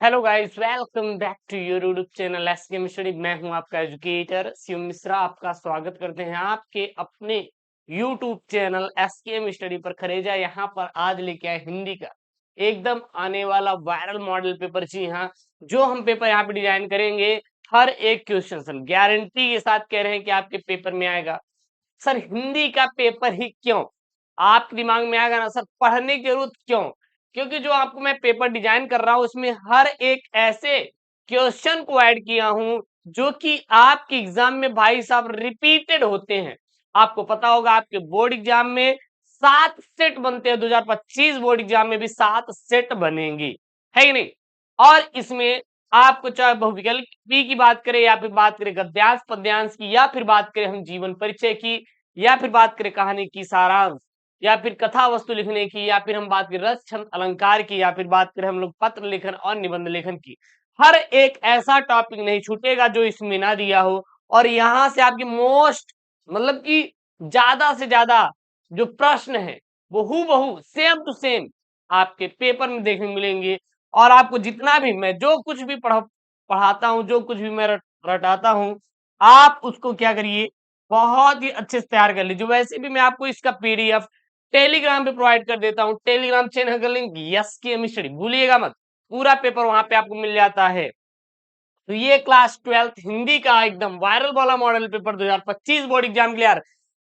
Hello guys, welcome back to your YouTube channel SKM Study. मैं हूं आपका educator Shiv Mishra. आपका स्वागत करते हैं आपके अपने यूट्यूब चैनल एसकेएम स्टडी पर। खरेजा यहाँ पर आज लेके आए हिंदी का एकदम आने वाला वायरल मॉडल पेपर। जी हाँ, जो हम पेपर यहाँ पे डिजाइन करेंगे, हर एक क्वेश्चन गारंटी के साथ कह रहे हैं कि आपके पेपर में आएगा। सर हिंदी का पेपर ही क्यों? आपके दिमाग में आएगा ना सर, पढ़ने की जरूरत क्यों? क्योंकि जो आपको मैं पेपर डिजाइन कर रहा हूं उसमें हर एक ऐसे क्वेश्चन को ऐड किया हूं जो कि आपके एग्जाम में भाई साहब रिपीटेड होते हैं। आपको पता होगा आपके बोर्ड एग्जाम में 7 सेट बनते हैं, 2025 बोर्ड एग्जाम में भी 7 सेट बनेंगी, है कि नहीं? और इसमें आपको चाहे बहुविकल्पी की बात करें या फिर बात करें गद्यांश पद्यांश की या फिर बात करें हम जीवन परिचय की या फिर बात करें कहानी की सारांश या फिर कथा वस्तु लिखने की या फिर हम बात करें रस छंद अलंकार की या फिर बात करें हम लोग पत्र लेखन और निबंध लेखन की, हर एक ऐसा टॉपिक नहीं छूटेगा जो इसमें ना दिया हो। और यहाँ से आपकी मोस्ट मतलब कि ज्यादा से ज्यादा जो प्रश्न है वो हूबहू सेम टू सेम आपके पेपर में देखने मिलेंगे। और आपको जितना भी मैं जो कुछ भी पढ़ाता हूँ, जो कुछ भी मैं रटाता हूँ, आप उसको क्या करिए, बहुत ही अच्छे से तैयार कर लीजिए। वैसे भी मैं आपको इसका पीडीएफ टेलीग्राम पे प्रोवाइड कर देता हूँ। टेलीग्राम चैनल का लिंक यस के मिस्ट्री भूलिएगा मत, पूरा पेपर वहां पे आपको मिल जाता है। तो ये क्लास 12th हिंदी का एकदम वायरल वाला मॉडल पेपर 2025 बोर्ड एग्जाम के लिए यार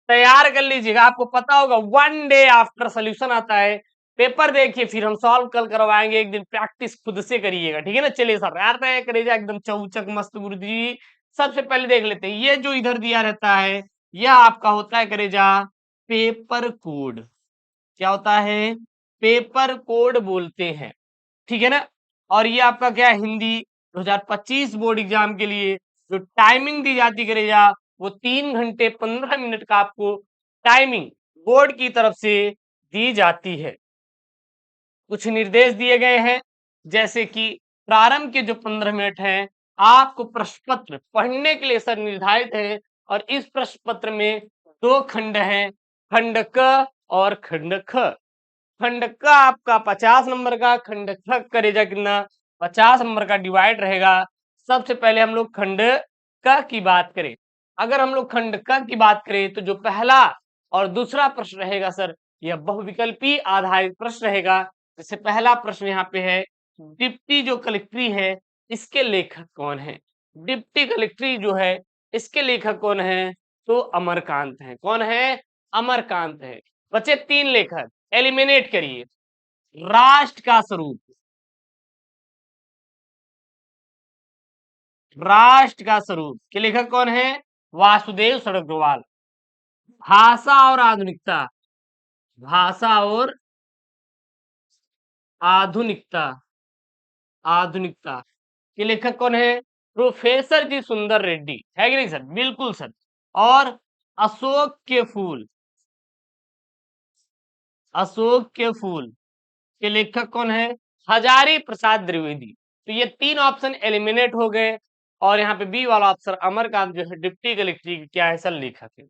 तैयार कर लीजिएगा। आपको पता होगा 1 डे आफ्टर सोल्यूशन आता है। पेपर देखिए फिर हम सॉल्व कल करवाएंगे, एक दिन प्रैक्टिस खुद से करिएगा, ठीक है ना? चलिए सर यार तय करिएगा एकदम चौचक मस्त गुरु जी। सबसे पहले देख लेते हैं, ये जो इधर दिया रहता है यह आपका होता है करेजा पेपर कोड। क्या होता है? पेपर कोड बोलते हैं, ठीक है ना? और ये आपका क्या है, हिंदी 2025 बोर्ड एग्जाम के लिए जो टाइमिंग दी जाती करेगा वो 3 घंटे 15 मिनट का आपको टाइमिंग बोर्ड की तरफ से दी जाती है। कुछ निर्देश दिए गए हैं जैसे कि प्रारंभ के जो 15 मिनट हैं आपको प्रश्न पत्र पढ़ने के लिए सर निर्धारित है। और इस प्रश्न पत्र में 2 खंड हैं, खंड क और खंड ख। खंड क आपका 50 नंबर का, खंड ख करेगा कितना, 50 नंबर का डिवाइड रहेगा। सबसे पहले हम लोग खंड क की बात करें, अगर हम लोग खंड क की बात करें तो जो पहला और दूसरा प्रश्न रहेगा सर यह बहुविकल्पी आधारित प्रश्न रहेगा। जैसे पहला प्रश्न यहाँ पे है, डिप्टी जो कलेक्ट्री है इसके लेखक कौन है? डिप्टी कलेक्ट्री जो है इसके लेखक कौन है? तो अमरकांत है। कौन है? अमरकांत है। बचे 3 लेखक, एलिमिनेट करिए। राष्ट्र का स्वरूप, राष्ट्र का स्वरूप के लेखक कौन है? वासुदेव सरग्रवाल। भाषा और आधुनिकता, भाषा और आधुनिकता, आधुनिकता के लेखक कौन है? प्रोफेसर जी सुंदर रेड्डी, है कि नहीं सर? बिल्कुल सर। और अशोक के फूल, अशोक के फूल के लेखक कौन है? हजारी प्रसाद द्विवेदी। तो ये 3 ऑप्शन एलिमिनेट हो गए। और यहाँ पे बी वाला ऑप्शन अमरकांत जो है डिप्टी कलेक्ट्री क्या है सर? लेखक है।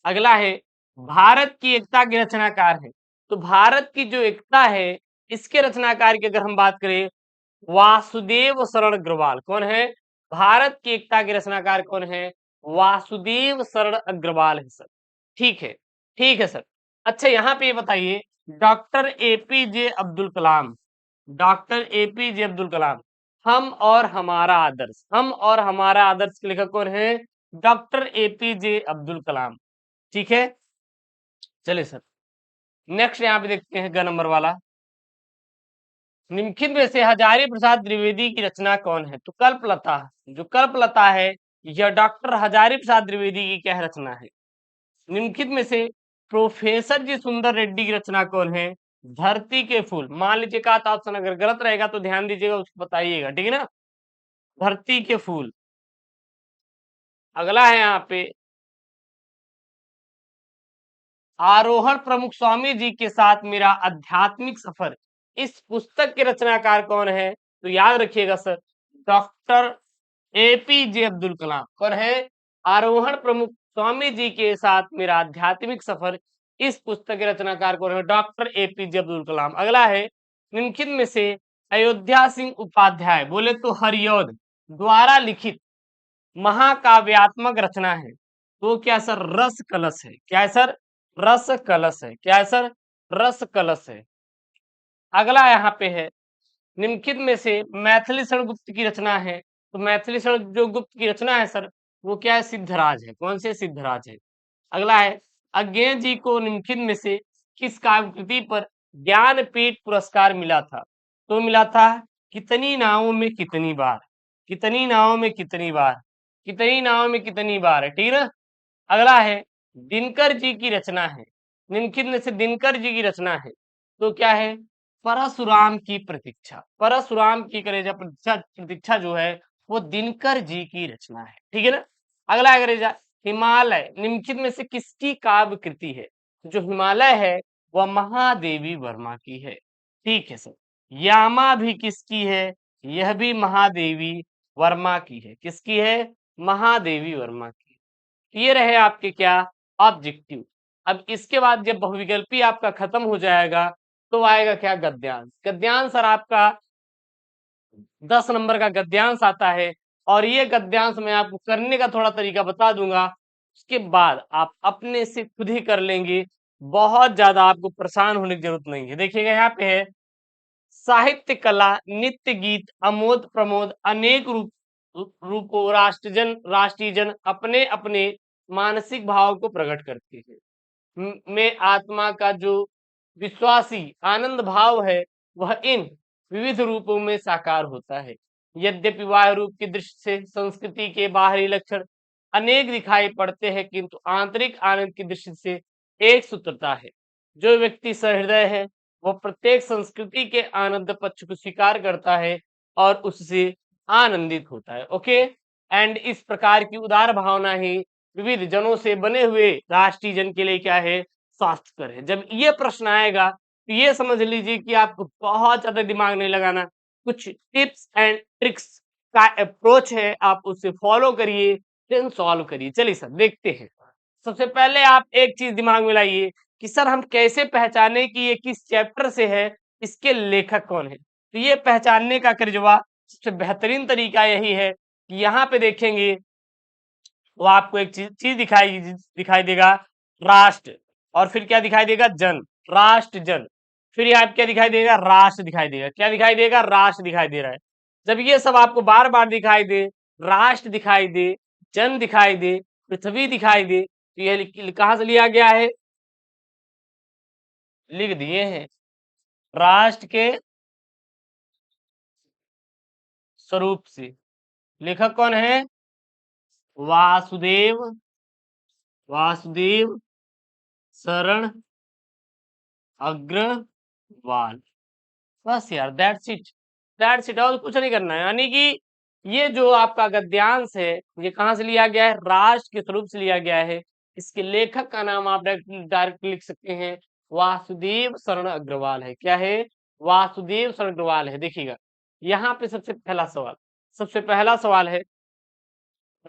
अगला है भारत की एकता के रचनाकार है। तो भारत की जो एकता है इसके रचनाकार की अगर हम बात करें, वासुदेव शरण अग्रवाल। कौन है? भारत की एकता के रचनाकार कौन है? वासुदेव शरण अग्रवाल है सर। ठीक है, ठीक है सर। अच्छा यहाँ पे ये बताइए, doctor APJ Abdul Kalam, doctor APJ Abdul Kalam, हम और हमारा आदर्श, हम और हमारा आदर्श के लेखक कौन है? Doctor APJ Abdul Kalam. ठीक है, चलिए सर नेक्स्ट यहाँ पे देखते हैं ग नंबर वाला। निम्नलिखित में से हजारी प्रसाद द्विवेदी की रचना कौन है? तो कल्पलता, जो कल्पलता है यह डॉक्टर हजारी प्रसाद द्विवेदी की क्या रचना है? निम्नलिखित में से प्रोफेसर जी सुंदर रेड्डी की रचना कौन है? धरती के फूल। मान लीजिए का ऑप्शन अगर गलत रहेगा तो ध्यान दीजिएगा, उसको बताइएगा, ठीक है ना? धरती के फूल। अगला है यहाँ पे, आरोहण प्रमुख स्वामी जी के साथ मेरा आध्यात्मिक सफर। इस पुस्तक के रचनाकार कौन है? तो याद रखिएगा sir, doctor APJ Abdul Kalam. कौन है? आरोहण प्रमुख स्वामी जी के साथ मेरा आध्यात्मिक सफर, इस पुस्तक के रचनाकार कौन है? Doctor APJ Abdul Kalam. अगला है, निम्नलिखित में से अयोध्या सिंह उपाध्याय बोले तो हरिऔध द्वारा लिखित महाकाव्यात्मक रचना है। तो क्या सर? रस कलश है। क्या है सर? रस कलश है। क्या है सर? रस कलश है। अगला यहाँ पे है, निम्नलिखित में से मैथिली शरण गुप्त की रचना है। तो मैथिली शरण जो गुप्त की रचना है सर, वो क्या है? सिद्धराज है। कौन से? सिद्धराज है। अगला है, अज्ञेय जी को निम्नलिखित में से किस काव्य कृति पर ज्ञानपीठ पुरस्कार मिला था? तो मिला था कितनी नावों में कितनी बार। कितनी नावों में कितनी बार। कितनी नावों में कितनी बार है, ठीक है ना। अगला है, दिनकर जी की रचना है। निम्नलिखित में से दिनकर जी की रचना है तो क्या है? परशुराम की प्रतीक्षा। परशुराम की करेजा प्रतीक्षा प्रतीक्षा जो है वो दिनकर जी की रचना है, ठीक है ना। अगला है करेजा, हिमालय निम्नलिखित में से किसकी काव्य कृति है? जो हिमालय है वह महादेवी वर्मा की है। ठीक है सर। यामा भी किसकी है? यह भी महादेवी वर्मा की है। किसकी है? महादेवी वर्मा की। ये रहे आपके क्या? ऑब्जेक्टिव। अब इसके बाद जब बहुविकल्पी आपका खत्म हो जाएगा तो आएगा क्या? गद्यांश। गद्यांश सर आपका 10 नंबर का गद्यांश आता है और ये गद्यांश मैं आपको करने का थोड़ा तरीका बता दूंगा, उसके बाद आप अपने से खुद ही कर लेंगे। बहुत ज्यादा आपको परेशान होने की जरूरत नहीं है। देखिएगा यहाँ पे है, साहित्य कला नित्य गीत अमोद प्रमोद अनेक रूपों राष्ट्रीयजन अपने अपने मानसिक भाव को प्रकट करते हैं। में आत्मा का जो विश्वासी आनंद भाव है वह इन विविध रूपों में साकार होता है। यद्यपि बाह्य रूप की दृष्टि से संस्कृति के बाहरी लक्षण अनेक दिखाई पड़ते हैं, किंतु आंतरिक आनंद की दृष्टि से एक सूत्रता है। जो व्यक्ति सहृदय है वह प्रत्येक संस्कृति के आनंद पक्ष को स्वीकार करता है और उससे आनंदित होता है। ओके। एंड इस प्रकार की उदार भावना ही विविध जनों से बने हुए राष्ट्रीय जन के लिए क्या है? स्वास्थ्यकर है। जब ये प्रश्न आएगा तो ये समझ लीजिए कि आपको बहुत ज्यादा दिमाग नहीं लगाना, कुछ टिप्स एंड ट्रिक्स का अप्रोच है, आप उसे फॉलो करिए, देन सॉल्व करिए। चलिए सर देखते हैं। सबसे पहले आप एक चीज दिमाग में लाइए कि सर हम कैसे पहचाने कि ये किस चैप्टर से है, इसके लेखक कौन है। तो ये पहचानने का करजवा सबसे बेहतरीन तरीका यही है कि यहाँ पे देखेंगे तो आपको एक चीज दिखाई देगा, राष्ट्र। और फिर क्या दिखाई देगा? जन। राष्ट्र जन। फिर यहाँ क्या दिखाई देगा? राष्ट्र दिखाई देगा। क्या दिखाई देगा? राष्ट्र दिखाई दे रहा है। जब ये सब आपको बार बार दिखाई दे, राष्ट्र दिखाई दे, जन दिखाई दे, पृथ्वी दिखाई दे, तो ये कहां से लिया गया है? लिख दिए हैं राष्ट्र के स्वरूप से। लेखक कौन है? वासुदेव वासुदेव शरण अग्रवाल। बस यार, दैट्स इट और कुछ नहीं करना है। यानी कि ये जो आपका गद्यांश है ये कहाँ से लिया गया है? राष्ट्र के स्वरूप से लिया गया है। इसके लेखक का नाम आप डायरेक्ट लिख सकते हैं, वासुदेव शरण अग्रवाल है। क्या है? वासुदेव शरण अग्रवाल है। देखिएगा यहाँ पे सबसे पहला सवाल है,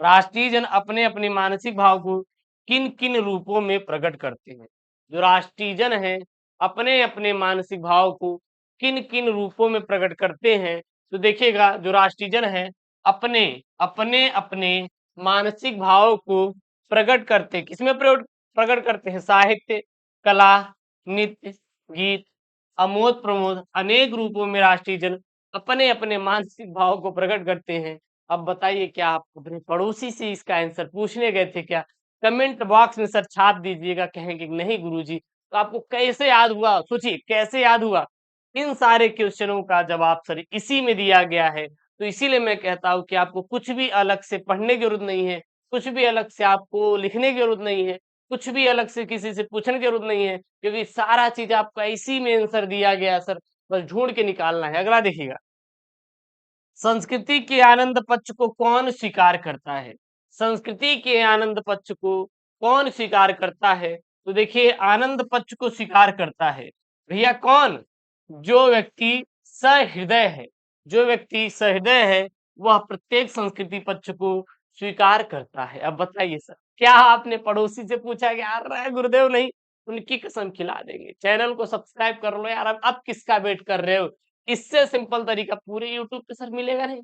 राष्ट्रीय जन अपने अपने मानसिक भाव को किन किन रूपों में प्रकट करते हैं? जो राष्ट्रीय जन है अपने अपने मानसिक भाव को किन किन रूपों में प्रकट करते हैं? तो देखिएगा जो राष्ट्रीय जन है अपने अपने अपने मानसिक भाव को प्रकट करते हैं। किसमें प्रकट करते हैं? साहित्य कला नृत्य गीत अमोद प्रमोद अनेक रूपों में राष्ट्रीय जन अपने अपने मानसिक भाव को प्रकट करते हैं। अब बताइए क्या आप अपने पड़ोसी से इसका आंसर पूछने गए थे क्या? कमेंट बॉक्स में सर छाप दीजिएगा। कहेंगे कि नहीं गुरुजी, तो आपको कैसे याद हुआ? सोचिए कैसे याद हुआ? इन सारे क्वेश्चनों का जवाब सर इसी में दिया गया है। तो इसीलिए मैं कहता हूँ कि आपको कुछ भी अलग से पढ़ने की जरूरत नहीं है, कुछ भी अलग से आपको लिखने की जरूरत नहीं है, कुछ भी अलग से किसी से पूछने की जरूरत नहीं है, क्योंकि सारा चीज आपका इसी में आंसर दिया गया है सर। बस ढूंढ के निकालना है। अगला देखिएगा, संस्कृति के आनंद पक्ष को कौन स्वीकार करता है? संस्कृति के आनंद पक्ष को कौन स्वीकार करता है? तो देखिए आनंद पक्ष को स्वीकार करता है भैया कौन? जो व्यक्ति सहृदय है। जो व्यक्ति सहृदय है वह प्रत्येक संस्कृति पक्ष को स्वीकार करता है। अब बताइए सर, क्या आपने पड़ोसी से पूछा कि यार रहे गुरुदेव? नहीं, उनकी कसम खिला देंगे। चैनल को सब्सक्राइब कर लो यार। अब किसका वेट कर रहे हो? इससे सिंपल तरीका पूरे यूट्यूब पे सर मिलेगा नहीं।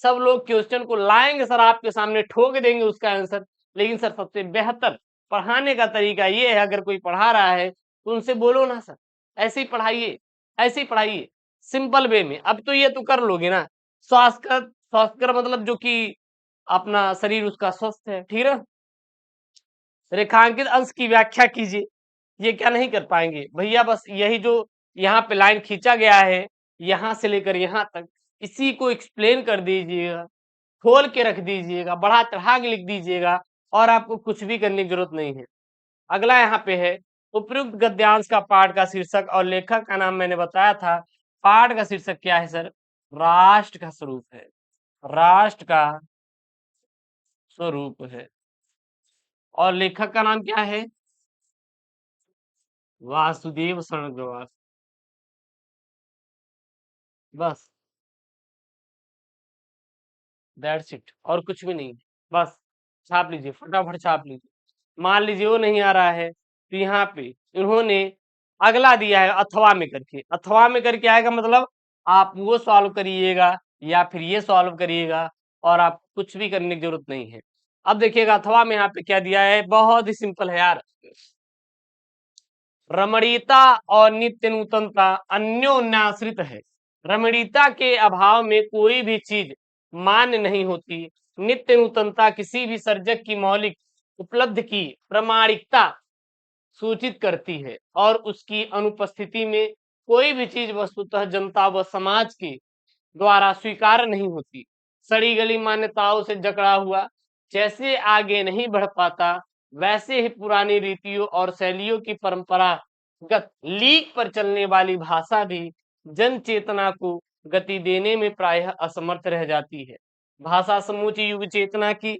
सब लोग क्वेश्चन को लाएंगे सर, आपके सामने ठोक देंगे उसका आंसर, लेकिन सर सबसे बेहतर पढ़ाने का तरीका ये है, अगर कोई पढ़ा रहा है तो उनसे बोलो ना सर ऐसे ही पढ़ाइए, ऐसे ही पढ़ाइए सिंपल वे में। अब तो ये तो कर लोगे ना, स्वास्थ्य स्वास्थ्य मतलब जो कि अपना शरीर उसका स्वस्थ है, ठीक है ना। रेखांकित अंश की व्याख्या कीजिए, ये क्या नहीं कर पाएंगे भैया, बस यही जो यहाँ पे लाइन खींचा गया है यहाँ से लेकर यहाँ तक, इसी को एक्सप्लेन कर दीजिएगा, खोल के रख दीजिएगा, बढ़ा चढ़ा के लिख दीजिएगा, और आपको कुछ भी करने की जरूरत नहीं है। अगला यहाँ पे है, उपयुक्त गद्यांश का पाठ का शीर्षक और लेखक का नाम मैंने बताया था। पाठ का शीर्षक क्या है सर? राष्ट्र का स्वरूप है, राष्ट्र का स्वरूप है। और लेखक का नाम क्या है? वासुदेव शरणग्रवाल। बस दैट्स इट, और कुछ भी नहीं। बस छाप लीजिए, फटाफट छाप लीजिए। मान लीजिए वो नहीं आ रहा है तो यहाँ पे इन्होंने अगला दिया है अथवा में करके, अथवा में करके आएगा मतलब आप वो सॉल्व करिएगा या फिर ये सॉल्व करिएगा, और आप कुछ भी करने की जरूरत नहीं है। अब देखिएगा अथवा में यहाँ पे क्या दिया है, बहुत ही सिंपल है यार। रमणीयता और नित्य नूतनता अन्योन्याश्रित है। रमणीयता के अभाव में कोई भी चीज मान्य नहीं होती। नित्य नूतनता किसी भी सर्जक की मौलिक उपलब्धि की प्रामाणिकता सूचित करती है, और उसकी अनुपस्थिति में कोई भी चीज वस्तुतः जनता व समाज के द्वारा स्वीकार नहीं होती। सड़ी गली मान्यताओं से जकड़ा हुआ जैसे आगे नहीं बढ़ पाता, वैसे ही पुरानी रीतियों और शैलियों की परंपरागत लीक पर चलने वाली भाषा भी जन चेतना को गति देने में प्रायः असमर्थ रह जाती है। भाषा समूची युग चेतना की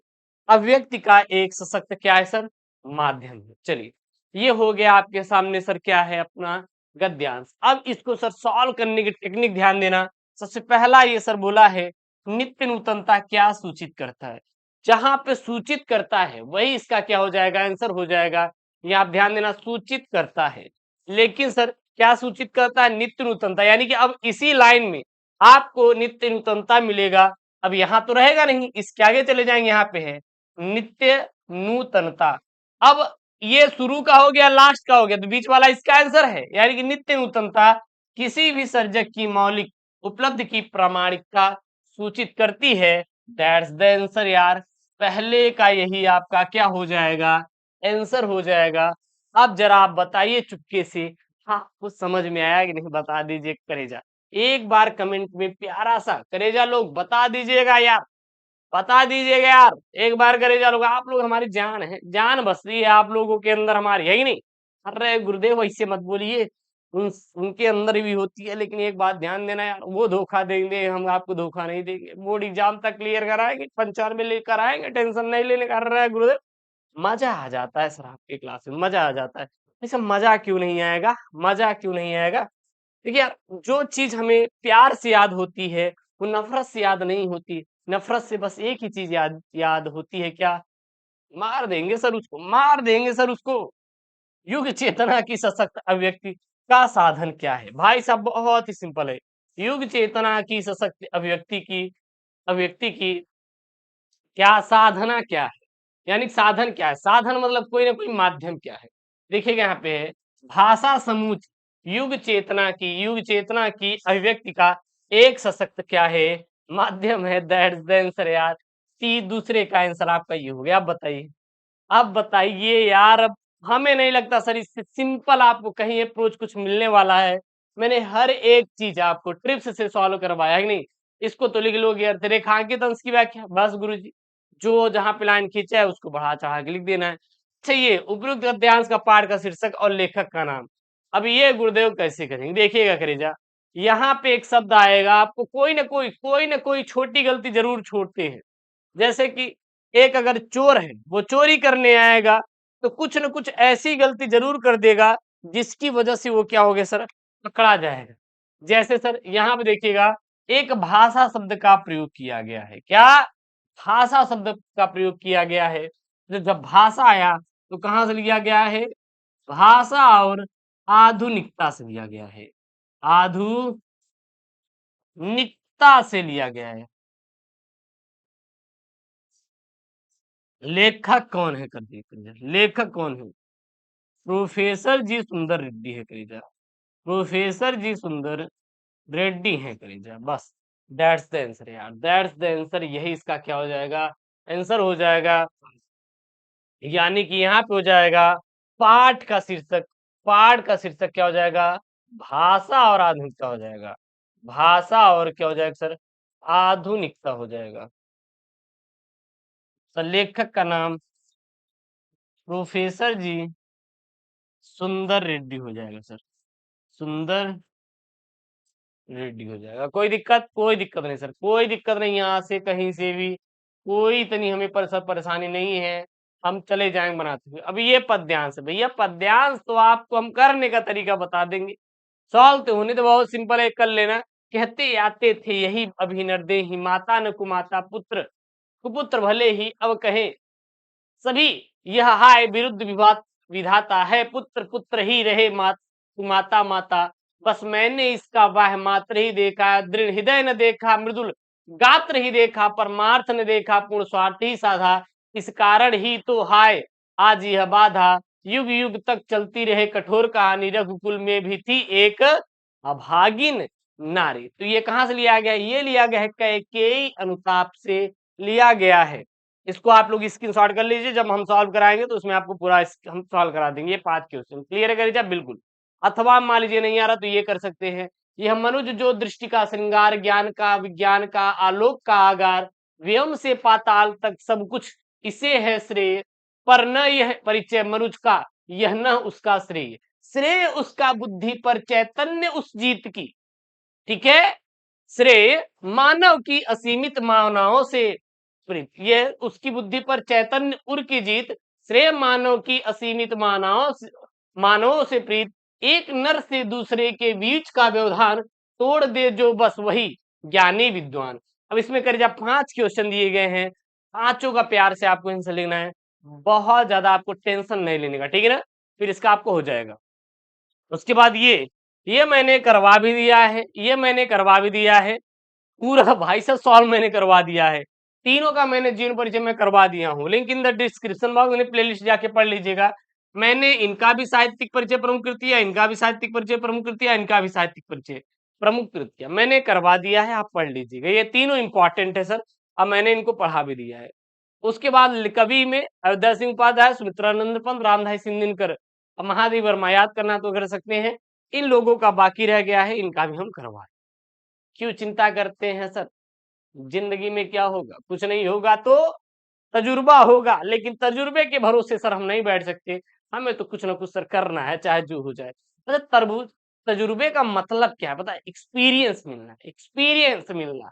अभिव्यक्ति का एक सशक्त क्या है सर? माध्यम है। चलिए, ये हो गया आपके सामने सर क्या है अपना गद्यांश। अब इसको सर सॉल्व करने की टेक्निक ध्यान देना। सबसे पहला ये सर बोला है, नित्य नूतनता क्या सूचित करता है? जहां पे सूचित करता है वही इसका क्या हो जाएगा, आंसर हो जाएगा। ये आप ध्यान देना, सूचित करता है। लेकिन सर क्या सूचित करता है? नित्य नूतनता, यानी कि अब इसी लाइन में आपको नित्य नूतनता मिलेगा। अब यहाँ तो रहेगा नहीं, इसके आगे चले जाएंगे, यहाँ पे है नित्य नूतनता। अब ये शुरू का हो गया, लास्ट का हो गया, तो बीच वाला इसका आंसर है, यानी कि नित्य नूतनता किसी भी सर्जक की मौलिक उपलब्धि की प्रामाणिकता सूचित करती है। दैट्स द आंसर यार। पहले का यही आपका क्या हो जाएगा, आंसर हो जाएगा। अब जरा आप बताइए चुपके से, हाँ कुछ समझ में आया कि नहीं, बता दीजिए करेजा। एक बार कमेंट में प्यारा सा करेजा लोग बता दीजिएगा यार, बता दीजिएगा यार, एक बार करेजा लोग। आप लोग हमारी जान है, जान बस रही है आप लोगों के अंदर हमारी, है ही नहीं? अरे गुरुदेव ऐसे मत बोलिए, उनके अंदर भी होती है, लेकिन एक बात ध्यान देना यार, वो धोखा देंगे, हम आपको धोखा नहीं देंगे। बोर्ड एग्जाम तक क्लियर कराएंगे, 95 लेकर आएंगे, टेंशन नहीं लेने कर रहा है गुरुदेव। मजा आ जाता है सर आपके क्लास में, मजा आ जाता है। ऐसा मजा क्यों नहीं आएगा, मजा क्यों नहीं आएगा? देखिए यार, जो चीज हमें प्यार से याद होती है वो नफरत से याद नहीं होती। नफरत से बस एक ही चीज याद याद होती है, क्या? मार देंगे सर उसको, मार देंगे सर उसको। युग चेतना की सशक्त अभिव्यक्ति का साधन क्या है? भाई साहब बहुत ही सिंपल है। युग चेतना की सशक्त अभिव्यक्ति की क्या साधना क्या है, यानी साधन क्या है? साधन मतलब कोई ना कोई माध्यम क्या है? देखिएगा यहाँ पे है, भाषा समूह युग चेतना की अभिव्यक्ति का एक सशक्त क्या है? माध्यम है। दैट्स द आंसर यार। दूसरे का आंसर आपका ये हो गया। अब बताइए, अब बताइए यार। अब हमें नहीं लगता सर इससे सिंपल आपको कहीं अप्रोच कुछ मिलने वाला है। मैंने हर एक चीज आपको ट्रिप्स से सॉल्व करवाया है कि नहीं? इसको तो लिख लोगे यार, रेखांकित अंश की व्याख्या, बस गुरुजी जो जहां पे लाइन खींचा है उसको बढ़ा चढ़ा के लिख देना है। अच्छा, ये उपयुक्त गद्यांश का पाठ का शीर्षक और लेखक का नाम, अब ये गुरुदेव कैसे करेंगे? देखिएगा करेजा, यहाँ पे एक शब्द आएगा, आपको कोई ना कोई छोटी गलती जरूर छोड़ते हैं। जैसे कि एक अगर चोर है, वो चोरी करने आएगा तो कुछ न कुछ ऐसी गलती जरूर कर देगा जिसकी वजह से वो क्या हो गया सर, पकड़ा जाएगा। जैसे सर यहाँ पे देखिएगा, एक भाषा शब्द का प्रयोग किया गया है। क्या? भाषा शब्द का प्रयोग किया गया है। तो जब भाषा आया तो कहाँ से लिया गया है? भाषा और आधुनिकता से लिया गया है। आधुनिकता निकता से लिया गया है। लेखक कौन है, कर दीजिए, लेखक कौन है? प्रोफेसर जी सुंदर रेड्डी है करेजा, प्रोफेसर जी सुंदर रेड्डी है करेजा, बस। दैट्स द आंसर यार, दैट्स द आंसर, यही इसका क्या हो जाएगा, आंसर हो जाएगा। यानी कि यहाँ पे हो जाएगा पाठ का शीर्षक, पाठ का शीर्षक क्या हो जाएगा, भाषा और आधुनिकता हो जाएगा, भाषा और क्या हो जाएगा सर, आधुनिकता हो जाएगा। सर लेखक का नाम प्रोफेसर जी सुंदर रेड्डी हो जाएगा सर, सुंदर रेड्डी हो जाएगा। कोई दिक्कत, कोई दिक्कत नहीं सर, कोई दिक्कत नहीं, यहाँ से कहीं से भी कोई इतनी हमें परेशानी नहीं है, हम चले जाएंगे बनाते हुए। अभी ये पद्यांश है भैया, पद्यांश तो आपको हम करने का तरीका बता देंगे, सॉल्व तो होने तो बहुत सिंपल है, कर लेना। कहते आते थे यही अभिनर्दे ही, माता न कुमाता पुत्र, कुपुत्र भले ही अब कहे सभी, यह हाय विरुद्ध विवाद विधाता है, पुत्र पुत्र ही रहे, माता माता, बस मैंने इसका वाह मात्र ही देखा, दृढ़ हृदय न देखा, मृदुल गात्र ही देखा, परमार्थ न देखा, पूर्ण स्वार्थ ही साधा, इस कारण ही तो हाय आज यह बाधा, युग युग तक चलती रहे कठोर कहानी, रघुकुल में भी थी एक अभागिन नारी। तो ये कहां से लिया गया, ये लिया गया है कैकेयी अनुताप से लिया गया है। इसको आप लोग स्क्रीनशॉट कर लीजिए, जब हम सॉल्व कराएंगे तो उसमें आपको पूरा हम सॉल्व करा देंगे, ये 5 क्वेश्चन क्लियर है करेजा, बिल्कुल। अथवा मान लीजिए नहीं आ रहा तो ये कर सकते हैं, यह मनुज जो दृष्टि का श्रृंगार, ज्ञान का विज्ञान का आलोक का आगार, व्यम से पाताल तक सब कुछ इसे है श्रेय, पर न यह परिचय मनुज का, यह न उसका श्रेय, श्रेय उसका बुद्धि पर चैतन्य उस जीत की, ठीक है, श्रेय मानव की असीमित मानवों से प्रीत, ये उसकी बुद्धि पर चैतन्य उर की जीत, श्रेय मानव की असीमित मानवों से प्रीत, एक नर से दूसरे के बीच का व्यवधान तोड़ दे जो बस वही ज्ञानी विद्वान। अब इसमें करेजा 5 क्वेश्चन दिए गए हैं, पांचों का प्यार से आपको आंसर लिखना है, बहुत ज्यादा आपको टेंशन नहीं लेने का, ठीक है ना, फिर इसका आपको हो जाएगा। उसके बाद ये मैंने करवा भी दिया है, ये मैंने करवा भी दिया है पूरा भाई साहब, सॉल्व मैंने करवा दिया है, तीनों का मैंने जीवन परिचय में करवा दिया हूं, link in the description box में, प्लेलिस्ट जाके पढ़ लीजिएगा। मैंने इनका भी साहित्यिक परिचय प्रमुख कृतियां, इनका भी साहित्यिक परिचय प्रमुख कृतियां, इनका भी साहित्यिक परिचय प्रमुख कृतियां मैंने करवा दिया है, आप पढ़ लीजिएगा, ये तीनों इंपॉर्टेंट है सर, अब मैंने इनको पढ़ा भी दिया है। उसके बाद कवि में अयोध्या सिंह उपाध्याय, सुमित्रानंद पंत, रामधारी सिंह दिनकर, अब महादेव वर्मा याद करना तो कर सकते हैं, इन लोगों का बाकी रह गया है, इनका भी हम करवा, क्यों चिंता करते हैं सर, जिंदगी में क्या होगा, कुछ नहीं होगा तो तजुर्बा होगा, लेकिन तजुर्बे के भरोसे सर हम नहीं बैठ सकते, हमें तो कुछ ना कुछ सर करना है, चाहे जो हो जाए। मतलब तरबूज, तजुर्बे का मतलब क्या है पता है, एक्सपीरियंस मिलना, एक्सपीरियंस मिलना,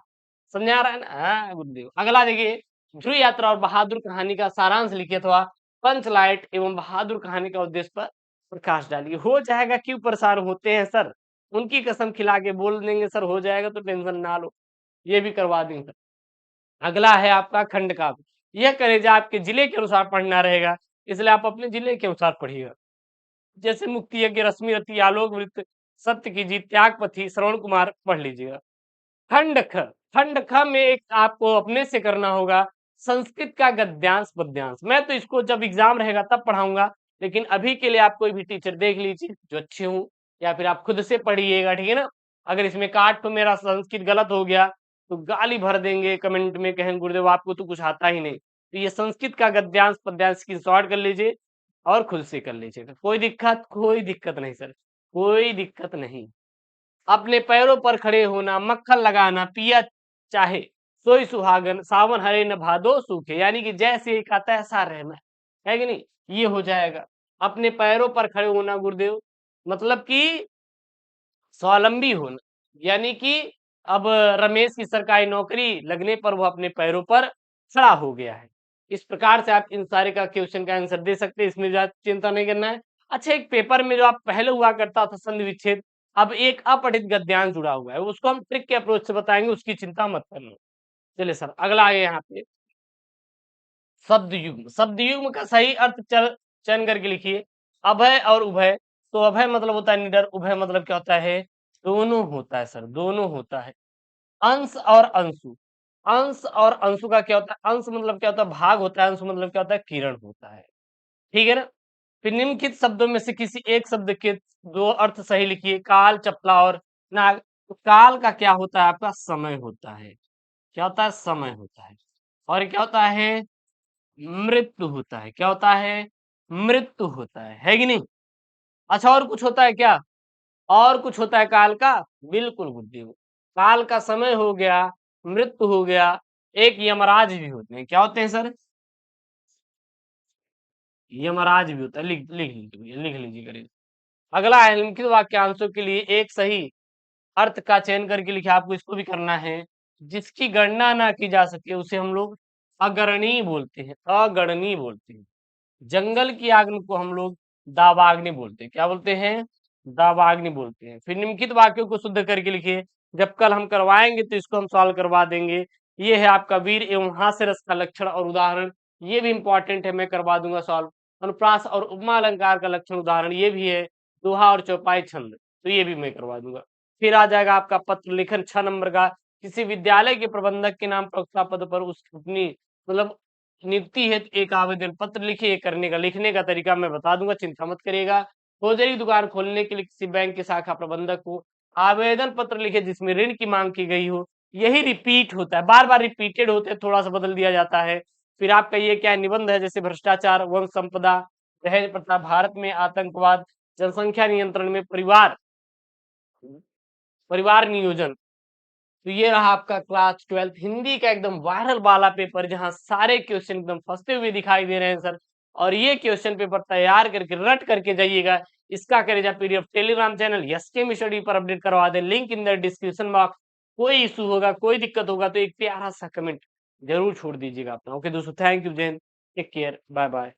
समझा रहा है ना। हाँ गुरुदेव, अगला देखिए, ध्रुव यात्रा और बहादुर कहानी का सारांश लिखिए, अथवा पंचलाइट एवं बहादुर कहानी का उद्देश्य पर प्रकाश डालिए। हो जाएगा, क्यों परेशान होते हैं सर, उनकी कसम खिला के बोल देंगे सर हो जाएगा, तो टेंशन ना लो, ये भी करवा देंगे। अगला है आपका खंड काव्य, यह करेजा आपके जिले के अनुसार पढ़ना रहेगा, इसलिए आप अपने जिले के अनुसार पढ़िएगा। जैसे मुक्ति यज्ञ, रश्मि रति, आलोक वृत्त, सत्य की जीत, त्यागपथी, श्रवण कुमार पढ़ लीजिएगा। खंड ख, खंड ख में एक आपको अपने से करना होगा संस्कृत का गद्यांश पद्यांश, मैं तो इसको जब एग्जाम रहेगा तब पढ़ाऊंगा, लेकिन अभी के लिए आप कोई भी टीचर देख लीजिए जो अच्छे हों, या फिर आप खुद से पढ़िएगा, ठीक है ना। अगर इसमें काट तो मेरा संस्कृत गलत हो गया तो गाली भर देंगे कमेंट में, कहेंगे गुरुदेव आपको तो कुछ आता ही नहीं, तो ये संस्कृत का गद्यांश पद्यांश की शॉर्ट कर लीजिए और खुद से कर लीजिएगा, कोई दिक्कत, कोई दिक्कत नहीं सर, कोई दिक्कत नहीं। अपने पैरों पर खड़े होना, मक्खन लगाना, पिया चाहे सोई सुहागन, सावन हरे न भादो सूखे, यानी कि जैसे एक आता है ऐसा रहना है कि नहीं, ये हो जाएगा। अपने पैरों पर खड़े होना गुरुदेव मतलब कि स्वावलंबी होना, यानी कि अब रमेश की सरकारी नौकरी लगने पर वो अपने पैरों पर खड़ा हो गया है। इस प्रकार से आप इन सारे का क्वेश्चन का आंसर दे सकते हैं, इसमें ज्यादा चिंता नहीं करना है। अच्छा, एक पेपर में जो आप पहले हुआ करता था संधि विच्छेद, अब एक अपठित गद्यांश जुड़ा हुआ है, उसको हम ट्रिक के अप्रोच से बताएंगे, उसकी चिंता मत करना। चलिए सर अगला आगे यहाँ पे शब्द युग्म, शब्द युग्म का सही अर्थ चयन करके लिखिए। अभय और उभय, तो अभय मतलब होता है निडर, उभय मतलब क्या होता है, दोनों होता है सर, दोनों होता है। अंश और अंशु। अंश और अंशु का क्या होता है? अंश मतलब क्या होता है? भाग होता है, अंशु मतलब क्या होता है? किरण होता है। ठीक है ना? फिर निम्नलिखित शब्दों में से किसी एक शब्द के दो अर्थ सही लिखिए। काल, चपला और नाग। तो काल का क्या होता है? आपका समय होता है। क्या होता है? समय होता है। और क्या होता है? मृत्यु होता है। क्या होता है? मृत्यु होता है कि नहीं? अच्छा, और कुछ होता है क्या? और कुछ होता है काल का? बिल्कुल बुद्धि। काल का समय हो गया, मृत्यु हो गया, एक यमराज भी होते हैं। क्या होते हैं सर? यमराज भी होता है। लिख लिख लीजिए भैया, लिख लीजिए करिए। अगला है, निम्नलिखित वाक्यांशों के लिए एक सही अर्थ का चयन करके लिखे। आपको इसको भी करना है। जिसकी गणना ना की जा सके उसे हम लोग अगणनीय बोलते हैं, अगणनीय बोलते हैं। जंगल की आग को हम लोग दावाग्नि बोलते हैं। क्या बोलते हैं? दावाग्नि बोलते हैं। फिर निम्नलिखित वाक्यों को शुद्ध करके लिखिए। जब कल हम करवाएंगे तो इसको हम सॉल्व करवा देंगे। ये है आपका वीर एवं हास्य रस का लक्षण और उदाहरण। ये भी इंपॉर्टेंट है, मैं करवा दूंगा सॉल्व। अनुप्रास और उपमा अलंकार का लक्षण उदाहरण ये भी है। दोहा और चौपाई छंद, तो ये भी मैं करवा दूंगा। फिर आ जाएगा आपका पत्र लेखन 6 नंबर का। किसी विद्यालय के प्रबंधक के नाम प्रवक्ता पद पर उस अपनी मतलब नियुक्ति हेतु एक आवेदन पत्र लिखिए। ये करने का लिखने का तरीका मैं बता दूंगा, चिंता मत करिएगा। होजरी दुकान खोलने के लिए किसी बैंक के शाखा प्रबंधक को आवेदन पत्र लिखे जिसमें ऋण की मांग की गई हो। यही रिपीट होता है, बार बार रिपीटेड होते हैं, थोड़ा सा बदल दिया जाता है। फिर आपका ये क्या है? निबंध है, जैसे भ्रष्टाचार, वन संपदा, दहेज प्रथा, भारत में आतंकवाद, जनसंख्या नियंत्रण में परिवार नियोजन। तो ये रहा आपका क्लास 12 हिंदी का एकदम वायरल वाला पेपर, जहां सारे क्वेश्चन एकदम फंसते हुए दिखाई दे रहे हैं सर। और ये क्वेश्चन पेपर तैयार करके रट करके जाइएगा। इसका करेगा PDF Telegram channel SKM study पर अपडेट करवा दे, link in the description box. कोई इशू होगा, कोई दिक्कत होगा तो एक प्यारा सा कमेंट जरूर छोड़ दीजिएगा अपना। ओके दोस्तों, थैंक यू, जैन, टेक केयर, बाय बाय।